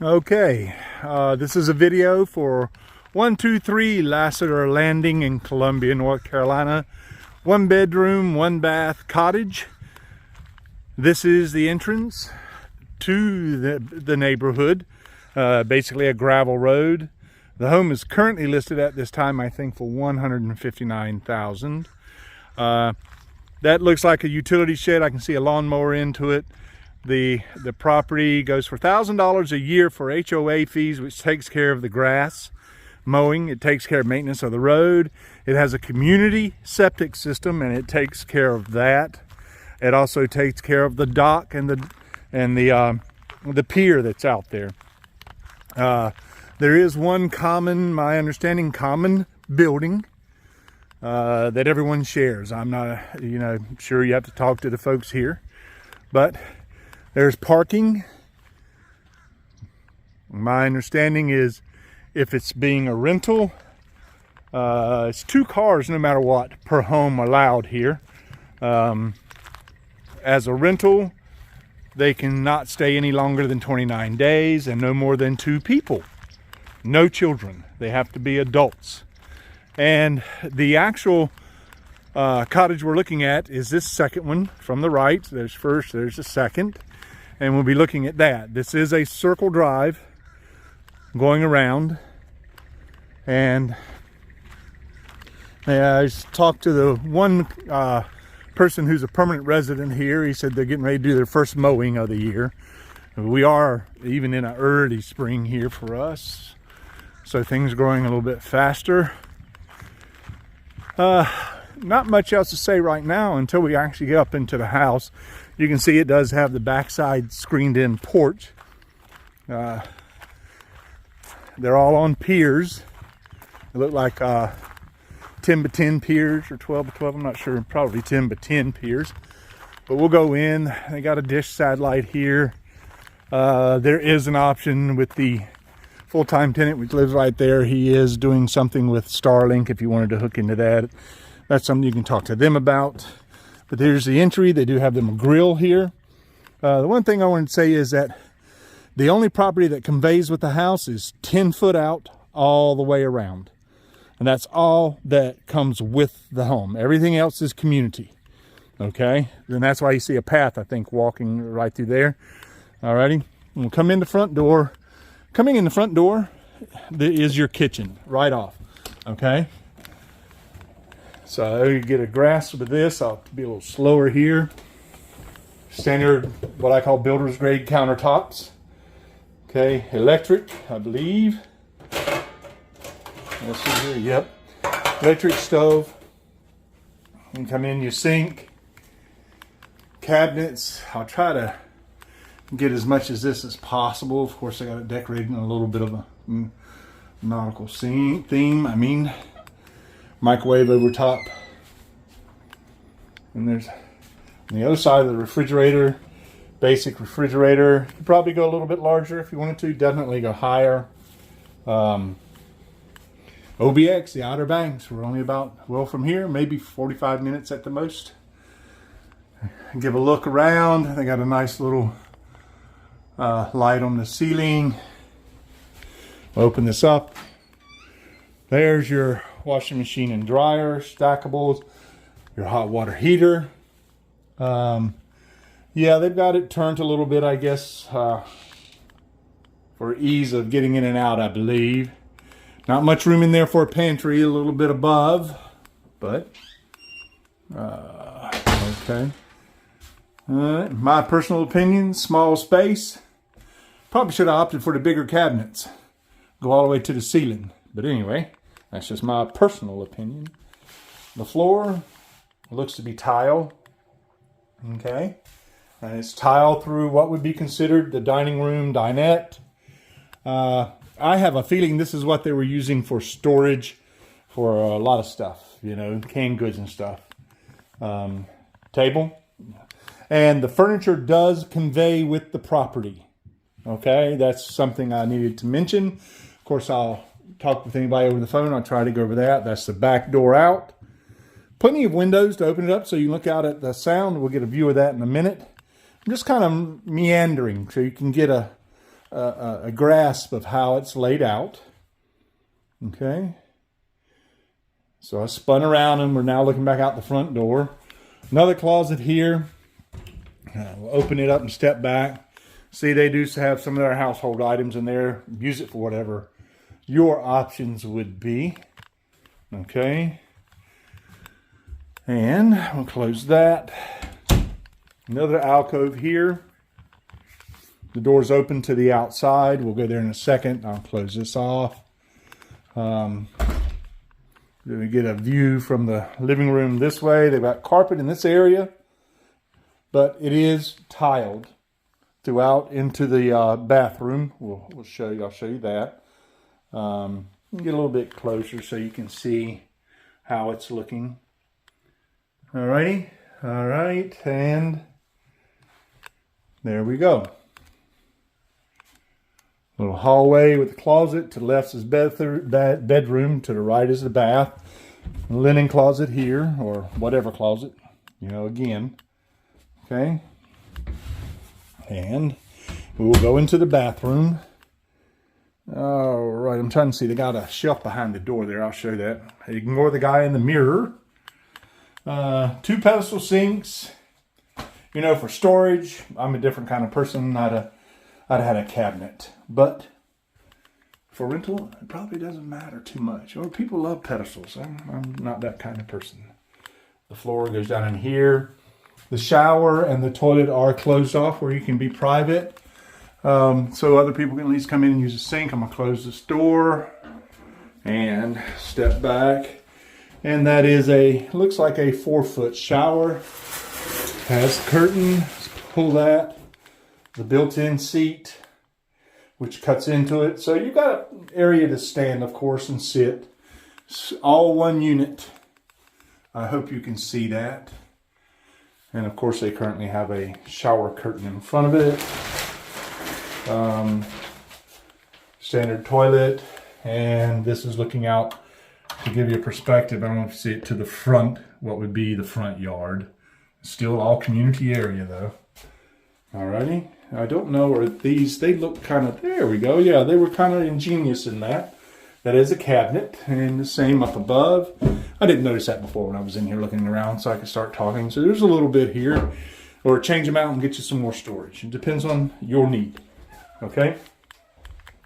Okay, this is a video for 123 Lassater Landing in Columbia, North Carolina. 1 bedroom, 1 bath cottage. This is the entrance to the neighborhood, basically a gravel road. The home is currently listed at this time, I think, for $159,000. That looks like a utility shed. I can see a lawnmower into it. The property goes for $1,000 a year for HOA fees, which takes care of the grass mowing. It takes care of maintenance of the road. It has a community septic system, and it takes care of that. It also takes care of the dock and the pier that's out there. There is one common, my understanding, common building that everyone shares. I'm not, sure you have to talk to the folks here, but there's parking. My understanding is if it's being a rental, it's 2 cars no matter what per home allowed here. As a rental, they cannot stay any longer than 29 days and no more than 2 people. No children. They have to be adults. And the actual cottage we're looking at is this second one from the right. There's first, there's the second. And we'll be looking at that. This is a circle drive going around. And I just talked to the one person who's a permanent resident here. He said they're getting ready to do their first mowing of the year. We are even in an early spring here for us, so things are growing a little bit faster. Not much else to say right now until we actually get up into the house. You can see it does have the backside screened in porch. They're all on piers. They look like 10 by 10 piers or 12 by 12, I'm not sure, probably 10 by 10 piers. But we'll go in. They got a dish satellite here. There is an option with the full-time tenant, which lives right there. He is doing something with Starlink if you wanted to hook into that. That's something you can talk to them about. But there's the entry. They do have them a grill here. The one thing I want to say is that the only property that conveys with the house is 10 foot out all the way around. And that's all that comes with the home. Everything else is community. Okay? And that's why you see a path, I think, walking right through there. Alrighty? We'll come in the front door. Coming in the front door is your kitchen right off. Okay? So you get a grasp of this. I'll be a little slower here. Standard, what I call builder's grade countertops. Okay, electric, I believe. Let's see here, yep. Electric stove. You can come in your sink. Cabinets. I'll try to get as much as this as possible. Of course, I got it decorated in a little bit of a nautical theme. I mean, microwave over top. And there's on the other side of the refrigerator, basic refrigerator. You could probably go a little bit larger if you wanted to. Definitely go higher. OBX, the Outer Banks. We're only about, well, from here, maybe 45 minutes at the most. Give a look around. They got a nice little light on the ceiling. Open this up. There's your washing machine and dryer, stackables, your hot water heater. Yeah, they've got it turned a little bit, I guess, for ease of getting in and out, I believe. Not much room in there for a pantry, a little bit above, but okay. My personal opinion, small space. Probably should have opted for the bigger cabinets. Go all the way to the ceiling. But anyway, that's just my personal opinion. The floor looks to be tile. Okay. And it's tile through what would be considered the dining room dinette. I have a feeling this is what they were using for storage for a lot of stuff, canned goods and stuff. Table. And the furniture does convey with the property. Okay, that's something I needed to mention. Of course, I'll talk with anybody over the phone. I'll try to go over that. That's the back door out. Plenty of windows to open it up so you can look out at the sound. We'll get a view of that in a minute. I'm just kind of meandering so you can get a a grasp of how it's laid out. Okay. So I spun around and we're now looking back out the front door. Another closet here. We'll open it up and step back. See, they do have some of their household items in there. Use it for whatever your options would be. Okay. And we'll close that. Another alcove here. The door's open to the outside. We'll go there in a second. I'll close this off. We get a view from the living room this way. They've got carpet in this area, but it is tiled throughout into the bathroom. We'll show you. I'll show you that. Get a little bit closer so you can see how it's looking. Alrighty, all right, and there we go. Little hallway with the closet. To the left is bedroom. To the right is the bath. Linen closet here, or whatever closet, you know, again. Okay. And we will go into the bathroom. All right, I'm trying to see. They got a shelf behind the door there. I'll show you that. Ignore the guy in the mirror. 2 pedestal sinks. You know, for storage. I'm a different kind of person. I'd have had a cabinet. But for rental, it probably doesn't matter too much. Or people love pedestals. I'm not that kind of person. The floor goes down in here. The shower and the toilet are closed off where you can be private. So other people can at least come in and use the sink. I'm going to close this door and step back. And that is looks like a 4-foot shower. Has curtain. Let's pull that. The built-in seat, which cuts into it. So you've got an area to stand, of course, and sit. It's all one unit. I hope you can see that. And of course, they currently have a shower curtain in front of it. Standard toilet. And this is looking out to give you a perspective. I don't know if you see it to the front, what would be the front yard. Still all community area though. Alrighty. I don't know, or these, they look kind of, there we go. Yeah, they were kind of ingenious in that. That is a cabinet, and the same up above. I didn't notice that before when I was in here looking around, so I could start talking. So there's a little bit here, or change them out and get you some more storage. It depends on your need, okay?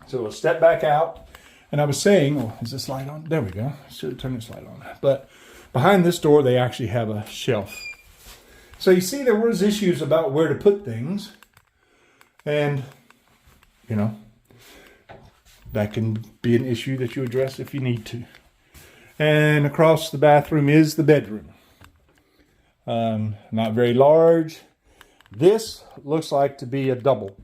So we'll step back out, and I was saying, oh, is this light on? There we go. Should have turned this light on. But behind this door, they actually have a shelf. So you see, there was issues about where to put things. And, you know, that can be an issue that you address if you need to. And across the bathroom is the bedroom. Not very large. This looks like to be a double.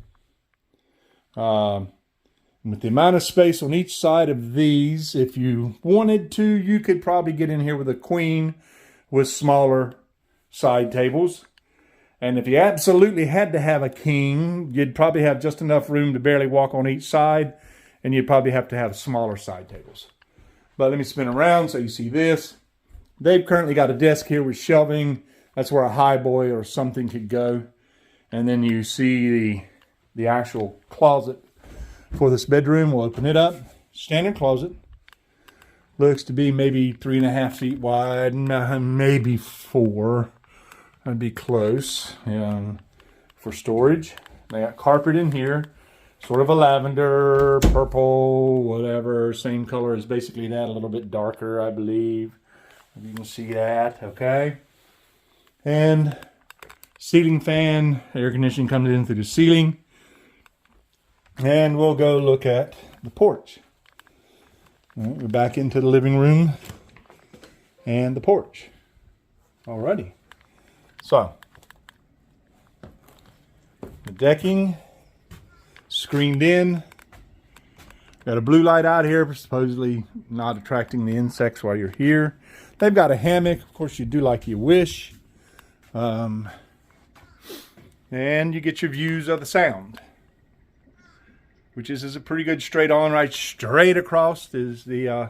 With the amount of space on each side of these, if you wanted to, you could probably get in here with a queen with smaller side tables. And if you absolutely had to have a king, you'd probably have just enough room to barely walk on each side, and you'd probably have to have smaller side tables. But let me spin around so you see this. They've currently got a desk here with shelving. That's where a high boy or something could go. And then you see the actual closet for this bedroom. We'll open it up. Standard closet. Looks to be maybe 3.5 feet wide, maybe 4. That'd be close. For storage. They got carpet in here. Sort of a lavender, purple, whatever. Same color as basically that. A little bit darker, I believe. If you can see that, okay. And ceiling fan. Air conditioning comes in through the ceiling. And we'll go look at the porch. All right, we're back into the living room and the porch. Alrighty. So, the decking, screened in. Got a blue light out here, supposedly not attracting the insects while you're here. They've got a hammock. Of course, you do like you wish. And you get your views of the sound, which is a pretty good straight on. Right straight across is the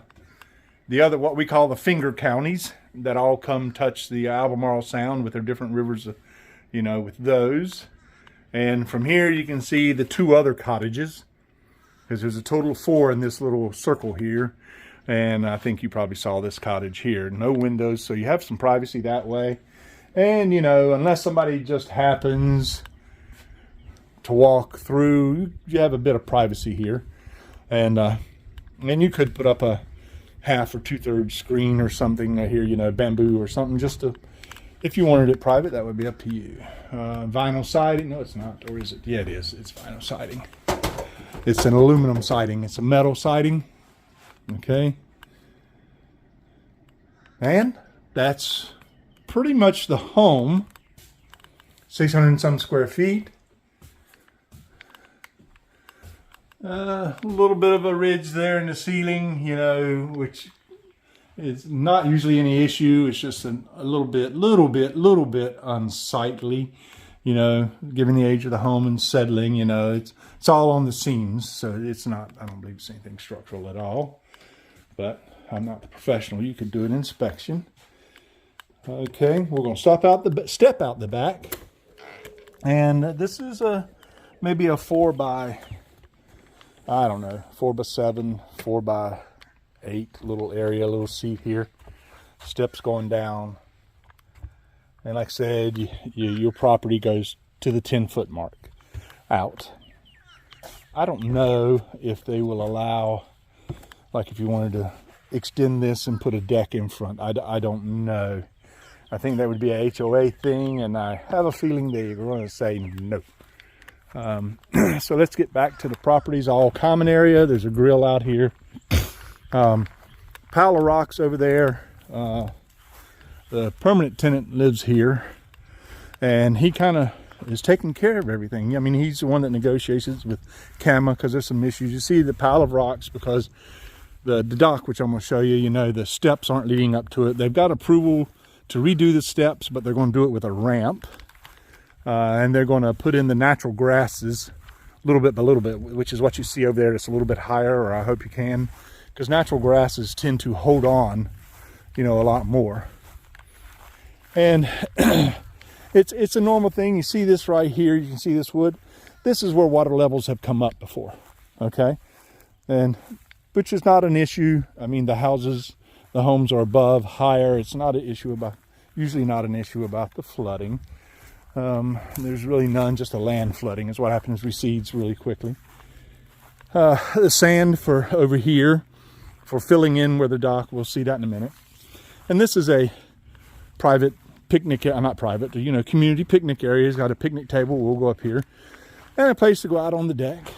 other, what we call the finger counties, that all come touch the Albemarle Sound with their different rivers, with those. And from here you can see the 2 other cottages, because there's a total of 4 in this little circle here. And I think you probably saw this cottage here. No windows, so you have some privacy that way. And, you know, unless somebody just happens to walk through, you have a bit of privacy here. And you could put up a 1/2 or 2/3 screen or something here, you know, bamboo or something, just to, if you wanted it private, that would be up to you. Vinyl siding, no it's not, or is it? Yeah it is, it's vinyl siding. It's an aluminum siding, it's a metal siding. Okay, and that's pretty much the home. 600 and some square feet. A little bit of a ridge there in the ceiling, you know, which is not usually any issue. It's just a little bit unsightly, you know, given the age of the home and settling. You know, it's all on the seams, so it's not, I don't believe it's anything structural at all. But I'm not the professional. You could do an inspection. Okay, we're going to step out the back, and this is maybe a 4 by, I don't know, 4 by 7, 4 by 8 little area, little seat here. Steps going down, and like I said, your property goes to the 10-foot mark out. I don't know if they will allow, like if you wanted to extend this and put a deck in front. I don't know. I think that would be a HOA thing, and I have a feeling they're going to say no. So let's get back to the properties. All common area. There's a grill out here. Pile of rocks over there. The permanent tenant lives here, and he kind of is taking care of everything. I mean, he's the one that negotiates with CAMA because there's some issues. You see the pile of rocks because the dock, which I'm going to show you, you know, the steps aren't leading up to it. They've got approval to redo the steps, but they're going to do it with a ramp. And they're going to put in the natural grasses little bit by little bit, which is what you see over there. It's a little bit higher, or I hope you can, because natural grasses tend to hold on, you know, a lot more. And it's a normal thing. You see this right here. You can see this wood. This is where water levels have come up before. Okay, and which is not an issue. I mean, the homes are above, higher. It's not an issue about, usually not an issue about the flooding. There's really none, just a land flooding is what happens, recedes really quickly. The sand for over here for filling in where the dock, we'll see that in a minute. And this is a private picnic, not private, you know, community picnic area. It's got a picnic table, we'll go up here, and a place to go out on the deck.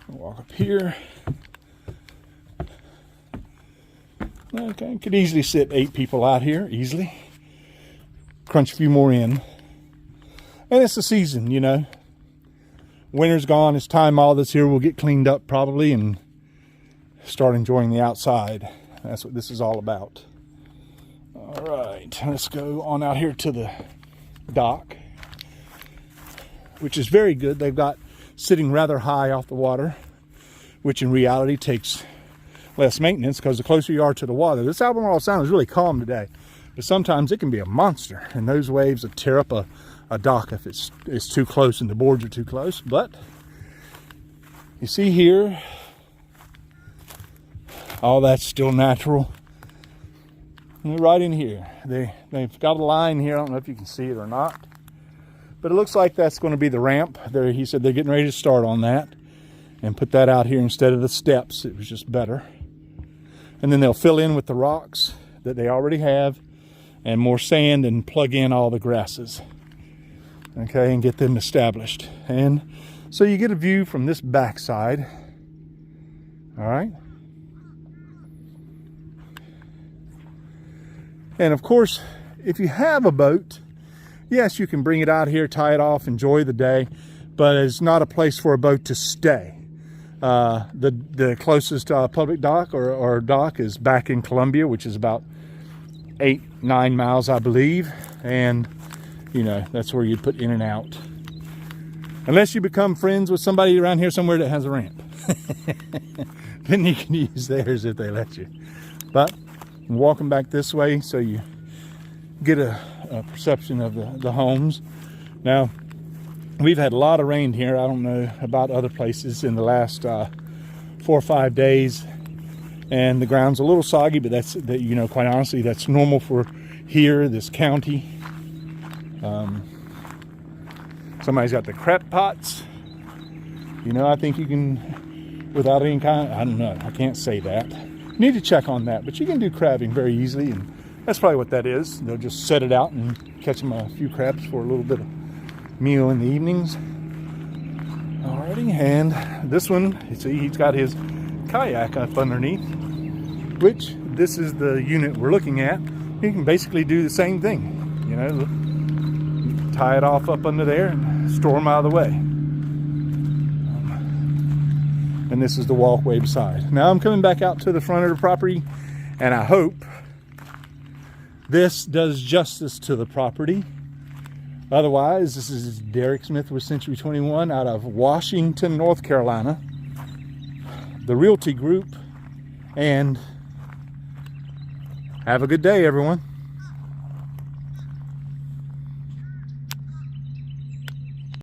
Walk up here. Okay, could easily sit 8 people out here, easily. Crunch a few more in. And it's the season, you know. Winter's gone, it's time all this here will get cleaned up probably and start enjoying the outside. That's what this is all about. All right, let's go on out here to the dock, which is very good. They've got sitting rather high off the water, which in reality takes less maintenance because the closer you are to the water. This Albemarle Sound is really calm today, but sometimes it can be a monster, and those waves will tear up a dock if it's too close and the boards are too close. But you see here, all that's still natural. And right in here, they've got a line here. I don't know if you can see it or not, but it looks like that's going to be the ramp. There, he said they're getting ready to start on that and put that out here instead of the steps. It was just better. And then they'll fill in with the rocks that they already have and more sand and plug in all the grasses. Okay, and get them established. And so you get a view from this backside. All right. And of course, if you have a boat, yes, you can bring it out here, tie it off, enjoy the day, but it's not a place for a boat to stay. The closest public dock or dock is back in Columbia, which is about 8-9 miles, I believe. And, you know, that's where you'd put in and out. Unless you become friends with somebody around here somewhere that has a ramp. Then you can use theirs if they let you. But I'm walking back this way so you get a perception of the homes. Now, we've had a lot of rain here. I don't know about other places in the last 4 or 5 days, and the ground's a little soggy, but that's, you know, quite honestly, that's normal for here, this county. Somebody's got the crab pots. You know, I think you can, without any kind, I don't know, I can't say that. You need to check on that, but you can do crabbing very easily, and that's probably what that is. They'll just set it out and catch them a few crabs for a little bit of meal in the evenings. Alrighty, and this one, see, he's got his kayak up underneath, which this is the unit we're looking at. You can basically do the same thing, you know, tie it off up under there and store them out of the way. And this is the walkway beside. Now I'm coming back out to the front of the property, and I hope this does justice to the property. Otherwise, this is Derek Smith with Century 21 out of Washington, North Carolina, the Realty Group, and have a good day, everyone.